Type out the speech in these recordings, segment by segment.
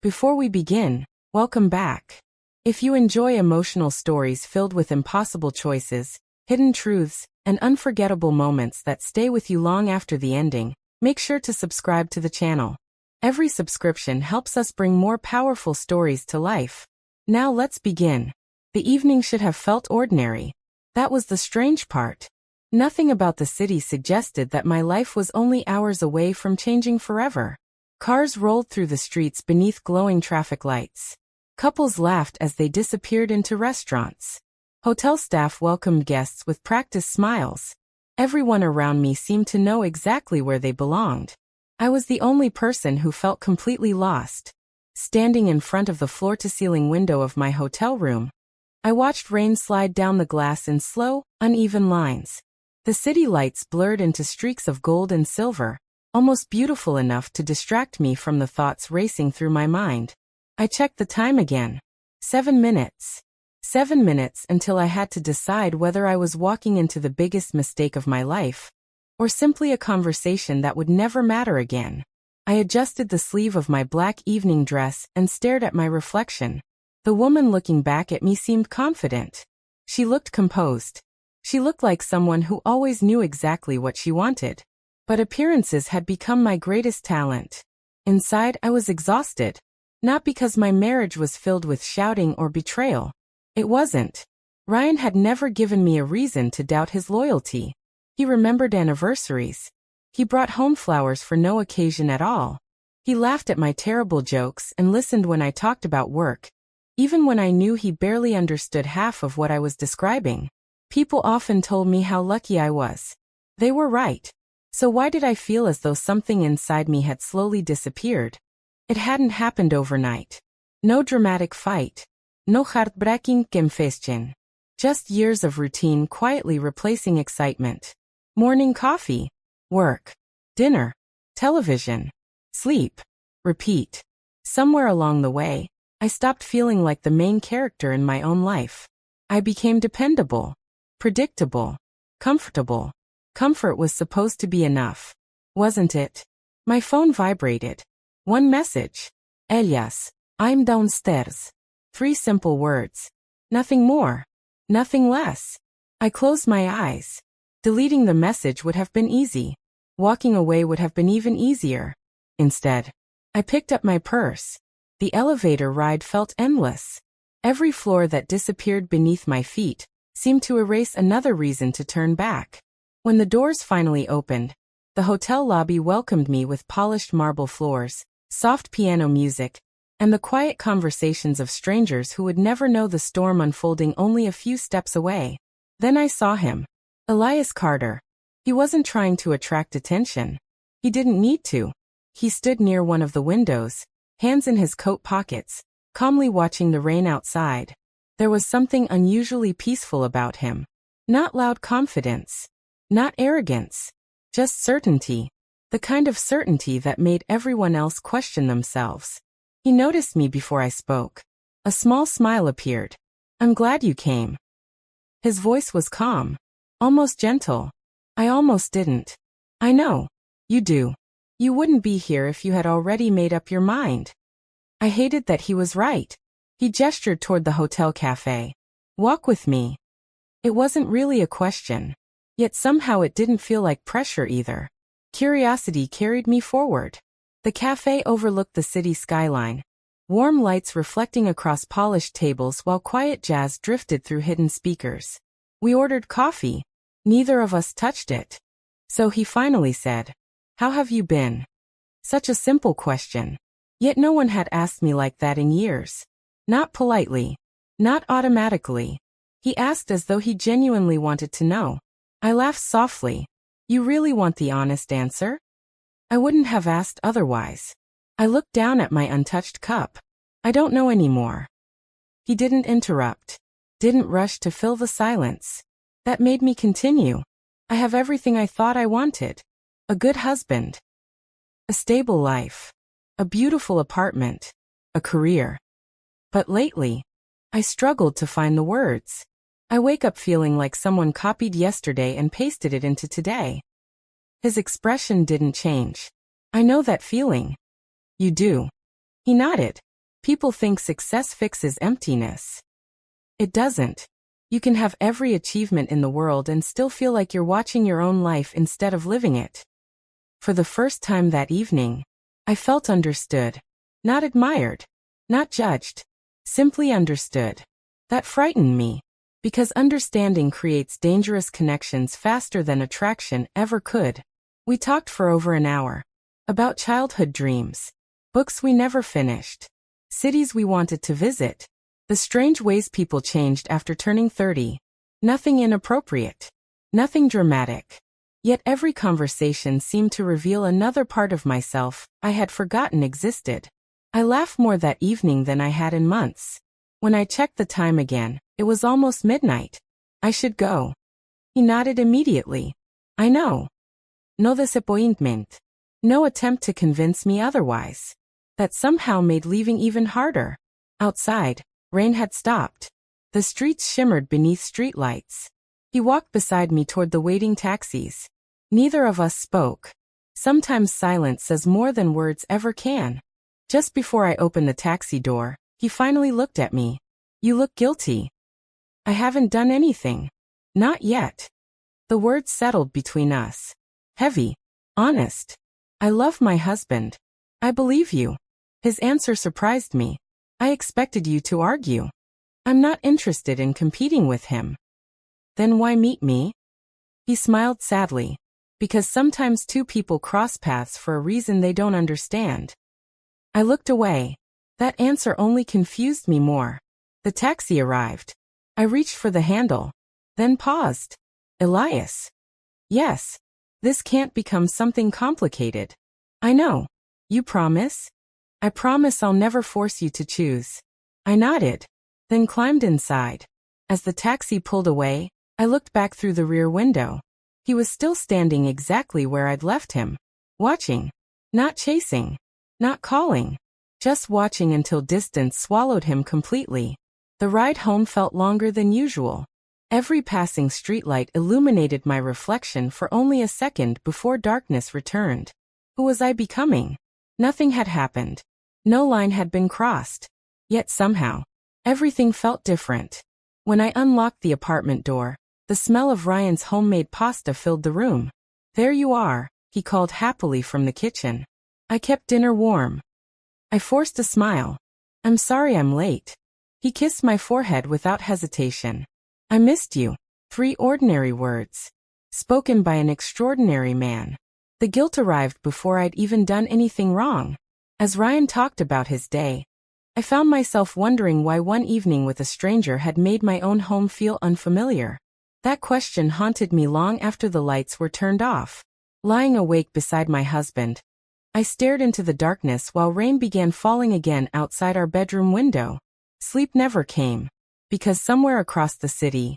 Before we begin, welcome back. If you enjoy emotional stories filled with impossible choices, hidden truths, and unforgettable moments that stay with you long after the ending, make sure to subscribe to the channel. Every subscription helps us bring more powerful stories to life. Now let's begin. The evening should have felt ordinary. That was the strange part. Nothing about the city suggested that my life was only hours away from changing forever. Cars rolled through the streets beneath glowing traffic lights. Couples laughed as they disappeared into restaurants. Hotel staff welcomed guests with practiced smiles. Everyone around me seemed to know exactly where they belonged. I was the only person who felt completely lost. Standing in front of the floor-to-ceiling window of my hotel room, I watched rain slide down the glass in slow, uneven lines. The city lights blurred into streaks of gold and silver, almost beautiful enough to distract me from the thoughts racing through my mind. I checked the time again. 7 minutes. 7 minutes until I had to decide whether I was walking into the biggest mistake of my life, or simply a conversation that would never matter again. I adjusted the sleeve of my black evening dress and stared at my reflection. The woman looking back at me seemed confident. She looked composed. She looked like someone who always knew exactly what she wanted. But appearances had become my greatest talent. Inside, I was exhausted. Not because my marriage was filled with shouting or betrayal. It wasn't. Ryan had never given me a reason to doubt his loyalty. He remembered anniversaries. He brought home flowers for no occasion at all. He laughed at my terrible jokes and listened when I talked about work, even when I knew he barely understood half of what I was describing. People often told me how lucky I was. They were right. So why did I feel as though something inside me had slowly disappeared? It hadn't happened overnight. No dramatic fight. No heartbreaking confession. Just years of routine quietly replacing excitement. Morning coffee. Work. Dinner. Television. Sleep. Repeat. Somewhere along the way, I stopped feeling like the main character in my own life. I became dependable. Predictable. Comfortable. Comfort was supposed to be enough. Wasn't it? My phone vibrated. One message. Elias, I'm downstairs. 3 simple words. Nothing more. Nothing less. I closed my eyes. Deleting the message would have been easy. Walking away would have been even easier. Instead, I picked up my purse. The elevator ride felt endless. Every floor that disappeared beneath my feet seemed to erase another reason to turn back. When the doors finally opened, the hotel lobby welcomed me with polished marble floors, soft piano music, and the quiet conversations of strangers who would never know the storm unfolding only a few steps away. Then I saw him. Elias Carter. He wasn't trying to attract attention. He didn't need to. He stood near one of the windows, hands in his coat pockets, calmly watching the rain outside. There was something unusually peaceful about him. Not loud confidence. Not arrogance. Just certainty. The kind of certainty that made everyone else question themselves. He noticed me before I spoke. A small smile appeared. I'm glad you came. His voice was calm. Almost gentle. I almost didn't. I know. You do. You wouldn't be here if you had already made up your mind. I hated that he was right. He gestured toward the hotel cafe. Walk with me. It wasn't really a question. Yet somehow it didn't feel like pressure either. Curiosity carried me forward. The cafe overlooked the city skyline. Warm lights reflecting across polished tables while quiet jazz drifted through hidden speakers. We ordered coffee. Neither of us touched it. So he finally said, "How have you been?" Such a simple question. Yet no one had asked me like that in years. Not politely. Not automatically. He asked as though he genuinely wanted to know. I laughed softly. You really want the honest answer? I wouldn't have asked otherwise. I looked down at my untouched cup. I don't know anymore. He didn't interrupt. Didn't rush to fill the silence. That made me continue. I have everything I thought I wanted. A good husband. A stable life. A beautiful apartment. A career. But lately, I struggled to find the words. I wake up feeling like someone copied yesterday and pasted it into today. His expression didn't change. I know that feeling. You do. He nodded. People think success fixes emptiness. It doesn't. You can have every achievement in the world and still feel like you're watching your own life instead of living it. For the first time that evening, I felt understood. Not admired. Not judged. Simply understood. That frightened me. Because understanding creates dangerous connections faster than attraction ever could. We talked for over an hour. About childhood dreams. Books we never finished. Cities we wanted to visit. The strange ways people changed after turning 30. Nothing inappropriate. Nothing dramatic. Yet every conversation seemed to reveal another part of myself I had forgotten existed. I laughed more that evening than I had in months. When I checked the time again, it was almost midnight. I should go. He nodded immediately. I know. No disappointment. No attempt to convince me otherwise. That somehow made leaving even harder. Outside, rain had stopped. The streets shimmered beneath streetlights. He walked beside me toward the waiting taxis. Neither of us spoke. Sometimes silence says more than words ever can. Just before I opened the taxi door, he finally looked at me. You look guilty. I haven't done anything. Not yet. The words settled between us. Heavy. Honest. I love my husband. I believe you. His answer surprised me. I expected you to argue. I'm not interested in competing with him. Then why meet me? He smiled sadly. Because sometimes two people cross paths for a reason they don't understand. I looked away. That answer only confused me more. The taxi arrived. I reached for the handle. Then paused. Elias. Yes. This can't become something complicated. I know. You promise? I promise I'll never force you to choose. I nodded. Then climbed inside. As the taxi pulled away, I looked back through the rear window. He was still standing exactly where I'd left him. Watching. Not chasing. Not calling. Just watching until distance swallowed him completely. The ride home felt longer than usual. Every passing streetlight illuminated my reflection for only a second before darkness returned. Who was I becoming? Nothing had happened. No line had been crossed. Yet somehow, everything felt different. When I unlocked the apartment door, the smell of Ryan's homemade pasta filled the room. There you are, he called happily from the kitchen. I kept dinner warm. I forced a smile. I'm sorry I'm late. He kissed my forehead without hesitation. I missed you. 3 ordinary words. Spoken by an extraordinary man. The guilt arrived before I'd even done anything wrong. As Ryan talked about his day, I found myself wondering why one evening with a stranger had made my own home feel unfamiliar. That question haunted me long after the lights were turned off. Lying awake beside my husband, I stared into the darkness while rain began falling again outside our bedroom window. Sleep never came. Because somewhere across the city,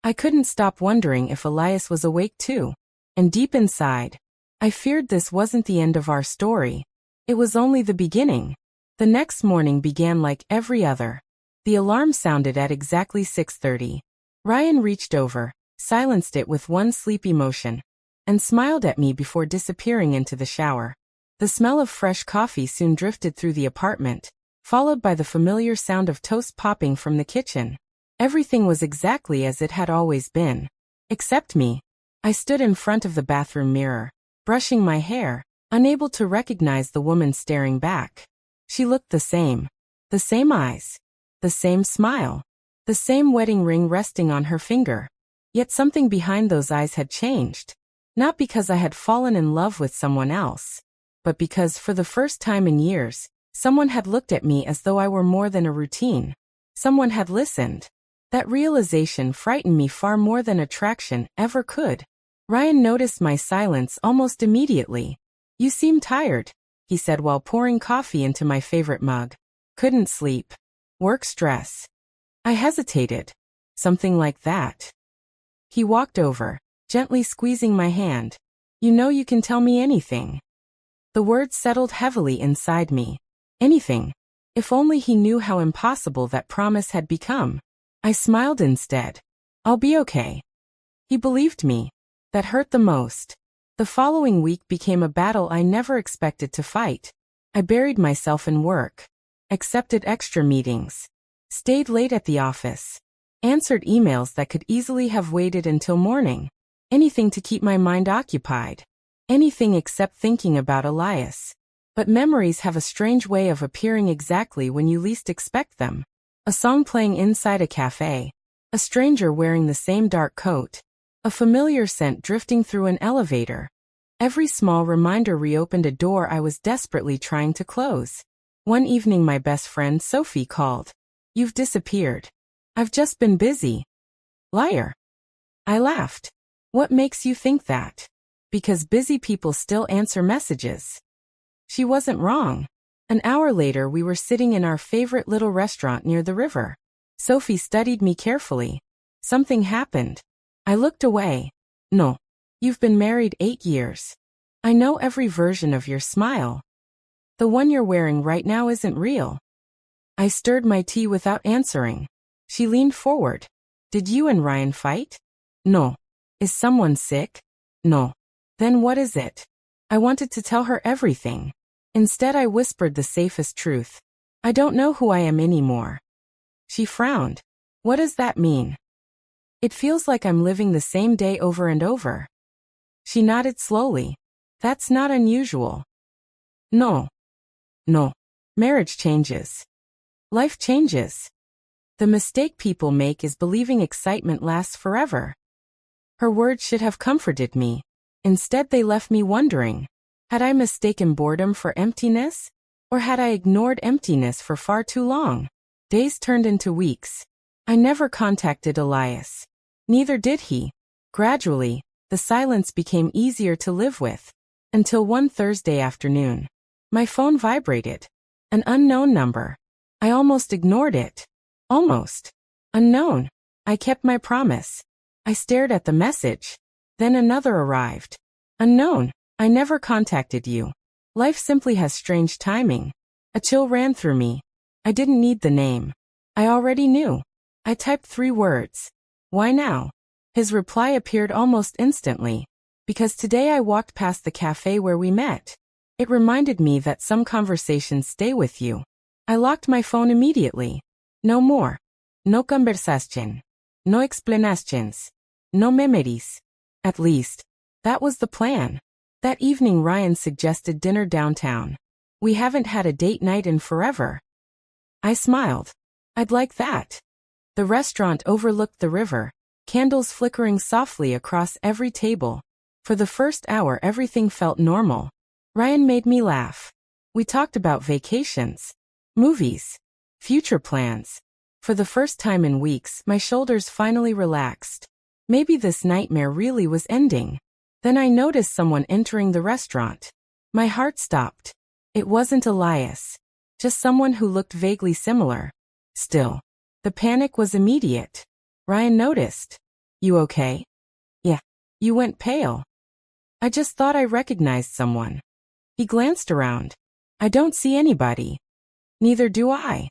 I couldn't stop wondering if Elias was awake too. And deep inside, I feared this wasn't the end of our story. It was only the beginning. The next morning began like every other. The alarm sounded at exactly 6:30. Ryan reached over, silenced it with one sleepy motion, and smiled at me before disappearing into the shower. The smell of fresh coffee soon drifted through the apartment, followed by the familiar sound of toast popping from the kitchen. Everything was exactly as it had always been. Except me. I stood in front of the bathroom mirror, brushing my hair, unable to recognize the woman staring back. She looked the same. The same eyes. The same smile. The same wedding ring resting on her finger. Yet something behind those eyes had changed. Not because I had fallen in love with someone else, but because for the first time in years, someone had looked at me as though I were more than a routine. Someone had listened. That realization frightened me far more than attraction ever could. Ryan noticed my silence almost immediately. You seem tired, he said while pouring coffee into my favorite mug. Couldn't sleep. Work stress. I hesitated. Something like that. He walked over, gently squeezing my hand. You know you can tell me anything. The words settled heavily inside me. Anything. If only he knew how impossible that promise had become. I smiled instead. I'll be okay. He believed me. That hurt the most. The following week became a battle I never expected to fight. I buried myself in work. accepted extra meetings, stayed late at the office, answered emails that could easily have waited until morning. Anything to keep my mind occupied. Anything except thinking about Elias. But memories have a strange way of appearing exactly when you least expect them. A song playing inside a cafe. A stranger wearing the same dark coat. A familiar scent drifting through an elevator. Every small reminder reopened a door I was desperately trying to close. One evening my best friend Sophie called. "You've disappeared." "I've just been busy." "Liar." I laughed. "What makes you think that?" "Because busy people still answer messages." She wasn't wrong. An hour later we were sitting in our favorite little restaurant near the river. Sophie studied me carefully. Something happened. I looked away. "No. You've been married 8 years. I know every version of your smile. The one you're wearing right now isn't real." I stirred my tea without answering. She leaned forward. "Did you and Ryan fight?" "No." "Is someone sick?" "No." "Then what is it?" I wanted to tell her everything. Instead I whispered the safest truth. "I don't know who I am anymore." She frowned. "What does that mean?" "It feels like I'm living the same day over and over." She nodded slowly. "That's not unusual." "No. No. Marriage changes. Life changes. The mistake people make is believing excitement lasts forever." Her words should have comforted me. Instead they left me wondering. Had I mistaken boredom for emptiness? Or had I ignored emptiness for far too long? Days turned into weeks. I never contacted Elias. Neither did he. Gradually, the silence became easier to live with. Until one Thursday afternoon. My phone vibrated. An unknown number. I almost ignored it. Almost. Unknown. I kept my promise. I stared at the message. Then another arrived. Unknown. I never contacted you. Life simply has strange timing. A chill ran through me. I didn't need the name. I already knew. I typed 3 words. "Why now?" His reply appeared almost instantly. "Because today I walked past the cafe where we met. It reminded me that some conversations stay with you." I locked my phone immediately. No more. No conversation. No explanations. No memories. At least, that was the plan. That evening Ryan suggested dinner downtown. "We haven't had a date night in forever." I smiled. "I'd like that." The restaurant overlooked the river, candles flickering softly across every table. For the first hour everything felt normal. Ryan made me laugh. We talked about vacations, movies, future plans. For the first time in weeks, my shoulders finally relaxed. Maybe this nightmare really was ending. Then I noticed someone entering the restaurant. My heart stopped. It wasn't Elias. Just someone who looked vaguely similar. Still, the panic was immediate. Ryan noticed. "You okay?" "Yeah." "You went pale." "I just thought I recognized someone." He glanced around. "I don't see anybody." "Neither do I."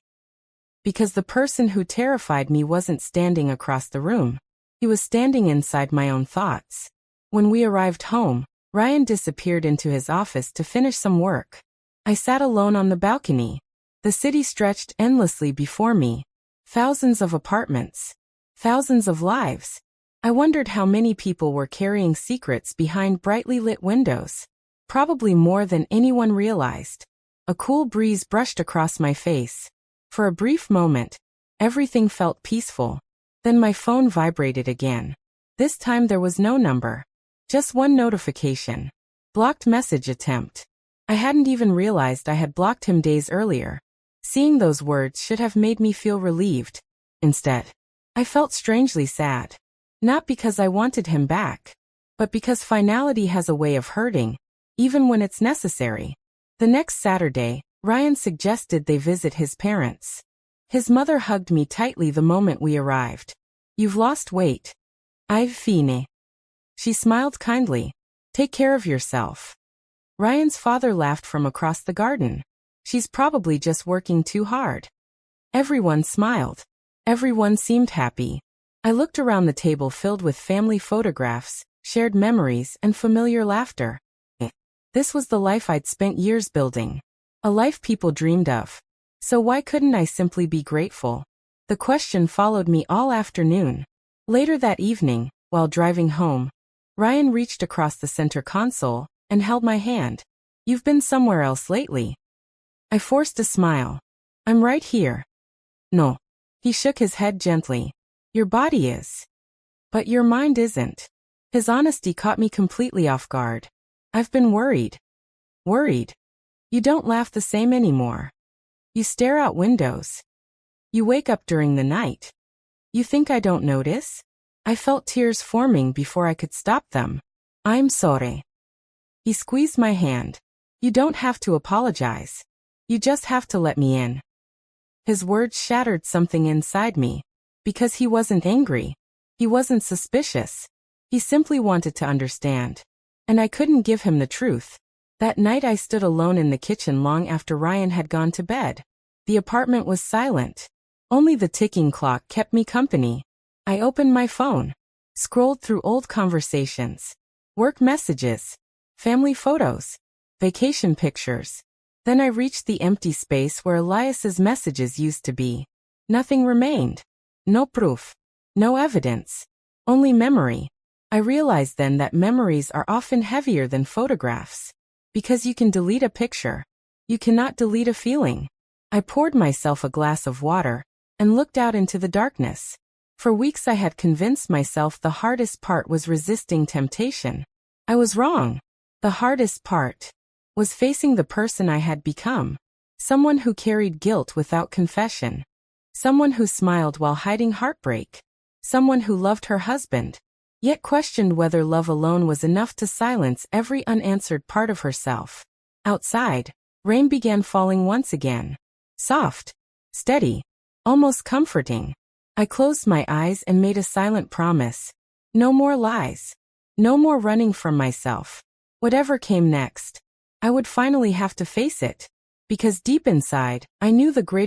Because the person who terrified me wasn't standing across the room. He was standing inside my own thoughts. When we arrived home, Ryan disappeared into his office to finish some work. I sat alone on the balcony. The city stretched endlessly before me. Thousands of apartments. Thousands of lives. I wondered how many people were carrying secrets behind brightly lit windows. Probably more than anyone realized. A cool breeze brushed across my face. For a brief moment, everything felt peaceful. Then my phone vibrated again. This time there was no number. Just one notification. Blocked message attempt. I hadn't even realized I had blocked him days earlier. Seeing those words should have made me feel relieved. Instead, I felt strangely sad. Not because I wanted him back, but because finality has a way of hurting, even when it's necessary. The next Saturday, Ryan suggested they visit his parents. His mother hugged me tightly the moment we arrived. "You've lost weight." "I've fine." She smiled kindly. "Take care of yourself." Ryan's father laughed from across the garden. "She's probably just working too hard." Everyone smiled. Everyone seemed happy. I looked around the table filled with family photographs, shared memories, and familiar laughter. This was the life I'd spent years building. A life people dreamed of. So why couldn't I simply be grateful? The question followed me all afternoon. Later that evening, while driving home, Ryan reached across the center console and held my hand. You've been somewhere else lately. I forced a smile. I'm right here. No. He shook his head gently. Your body is. But your mind isn't. His honesty caught me completely off guard. I've been worried. Worried? You don't laugh the same anymore. You stare out windows. You wake up during the night. You think I don't notice? I felt tears forming before I could stop them. I'm sorry. He squeezed my hand. You don't have to apologize. You just have to let me in. His words shattered something inside me. Because he wasn't angry. He wasn't suspicious. He simply wanted to understand. And I couldn't give him the truth. That night I stood alone in the kitchen long after Ryan had gone to bed. The apartment was silent. Only the ticking clock kept me company. I opened my phone. Scrolled through old conversations. Work messages. Family photos. Vacation pictures. Then I reached the empty space where Elias's messages used to be. Nothing remained. No proof. No evidence. Only memory. I realized then that memories are often heavier than photographs. Because you can delete a picture. You cannot delete a feeling. I poured myself a glass of water and looked out into the darkness. For weeks I had convinced myself the hardest part was resisting temptation. I was wrong. The hardest part was facing the person I had become. Someone who carried guilt without confession. Someone who smiled while hiding heartbreak. Someone who loved her husband, yet questioned whether love alone was enough to silence every unanswered part of herself. Outside, rain began falling once again. Soft, steady, almost comforting. I closed my eyes and made a silent promise. No more lies. No more running from myself. Whatever came next, I would finally have to face it. Because deep inside, I knew the great